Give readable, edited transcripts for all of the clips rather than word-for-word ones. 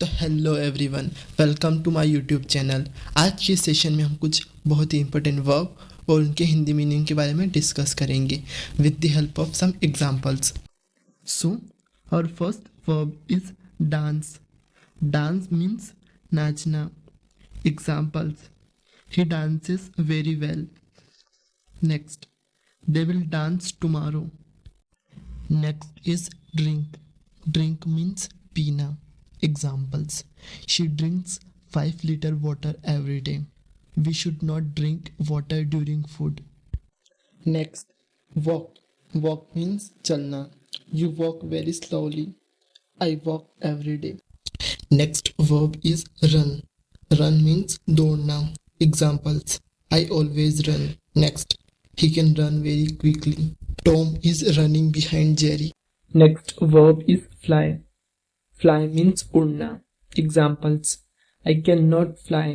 तो hello everyone, welcome to my YouTube channel. आज के सेशन में हम कुछ बहुत ही इंपॉर्टेंट वर्ब और उनके हिंदी मीनिंग के बारे में डिस्कस करेंगे with the help of some examples. So our first verb is dance. Dance means नाचना। Examples: he dances very well. Next, they will dance tomorrow. Next is drink. Drink means पीना। Examples: she drinks 5 liter water every day. We should not drink water during food. Next, walk. Walk means chalna. You walk very slowly. I walk every day. Next verb is run. Run means दौड़ना. Examples: I always run. Next, he can run very quickly. Tom is running behind Jerry. Next verb is fly. Fly means उड़ना. Examples: I cannot fly.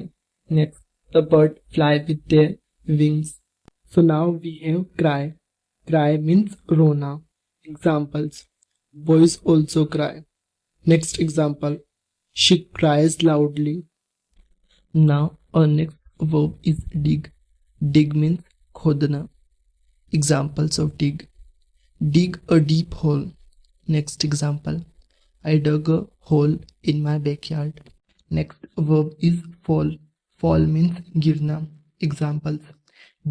Next, the bird fly with their wings. So now we have cry. Cry means रोना. Examples: boys also cry. Next example: she cries loudly. Now our next verb is dig. Dig means खोदना. Examples of dig: dig a deep hole. Next example: I dug a hole in my backyard. Next verb is fall. Fall means गिरना. Examples: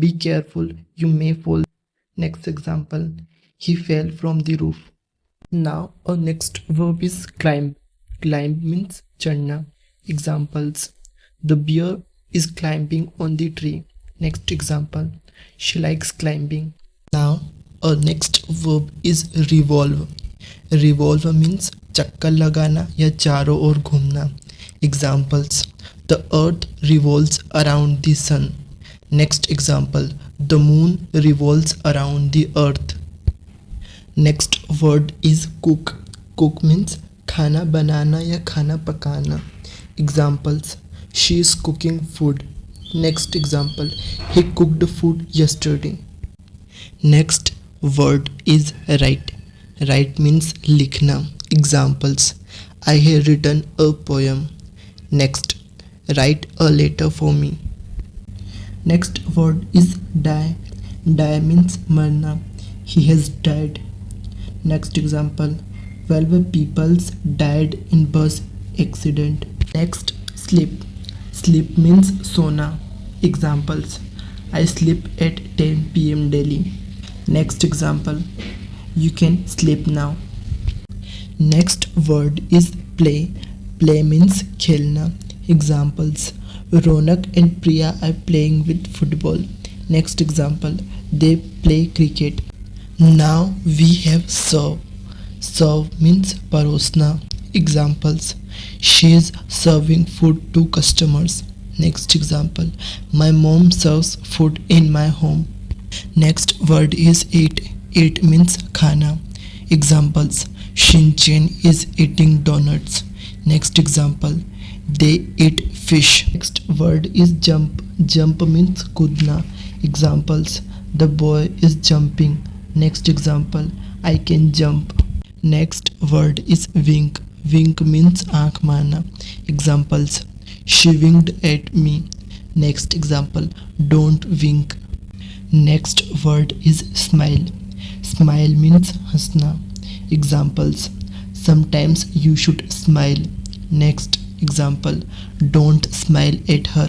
be careful, you may fall. Next example: he fell from the roof. Now our next verb is climb. Climb means चढ़ना. Examples: the bear is climbing on the tree. Next example: she likes climbing. Now our next verb is revolve. Revolve means चक्कर लगाना या चारों ओर घूमना. Examples: the earth revolves around the sun. Next example: the moon revolves around the earth. Next word is cook. Cook means खाना बनाना या खाना पकाना. Examples: she is cooking food. Next example: he cooked food yesterday. Next word is write. Write means लिखना. Examples: I have written a poem. Next, write a letter for me. Next word is die. Die means मरना. He has died. Next example: 12 people died in bus accident. Next, sleep. Sleep means सोना. Examples: I sleep at 10 p.m. daily. Next example: you can sleep now. Next word is play. Play means खेलना. Examples: Ronak and Priya are playing with football. Next example: they play cricket. Now we have serve. Serve means parosna. Examples: she is serving food to customers. Next example: my mom serves food in my home. Next word is eat. Eat means खाना. Examples: Shinchan is eating donuts. Next example: they eat fish. Next word is jump. Jump means कूदना. Examples: the boy is jumping. Next example: I can jump. Next word is wink. Wink means आँख मारना. Examples: she winked at me. Next example: don't wink. Next word is smile. Smile means हंसना. Examples: sometimes you should smile. Next example: don't smile at her.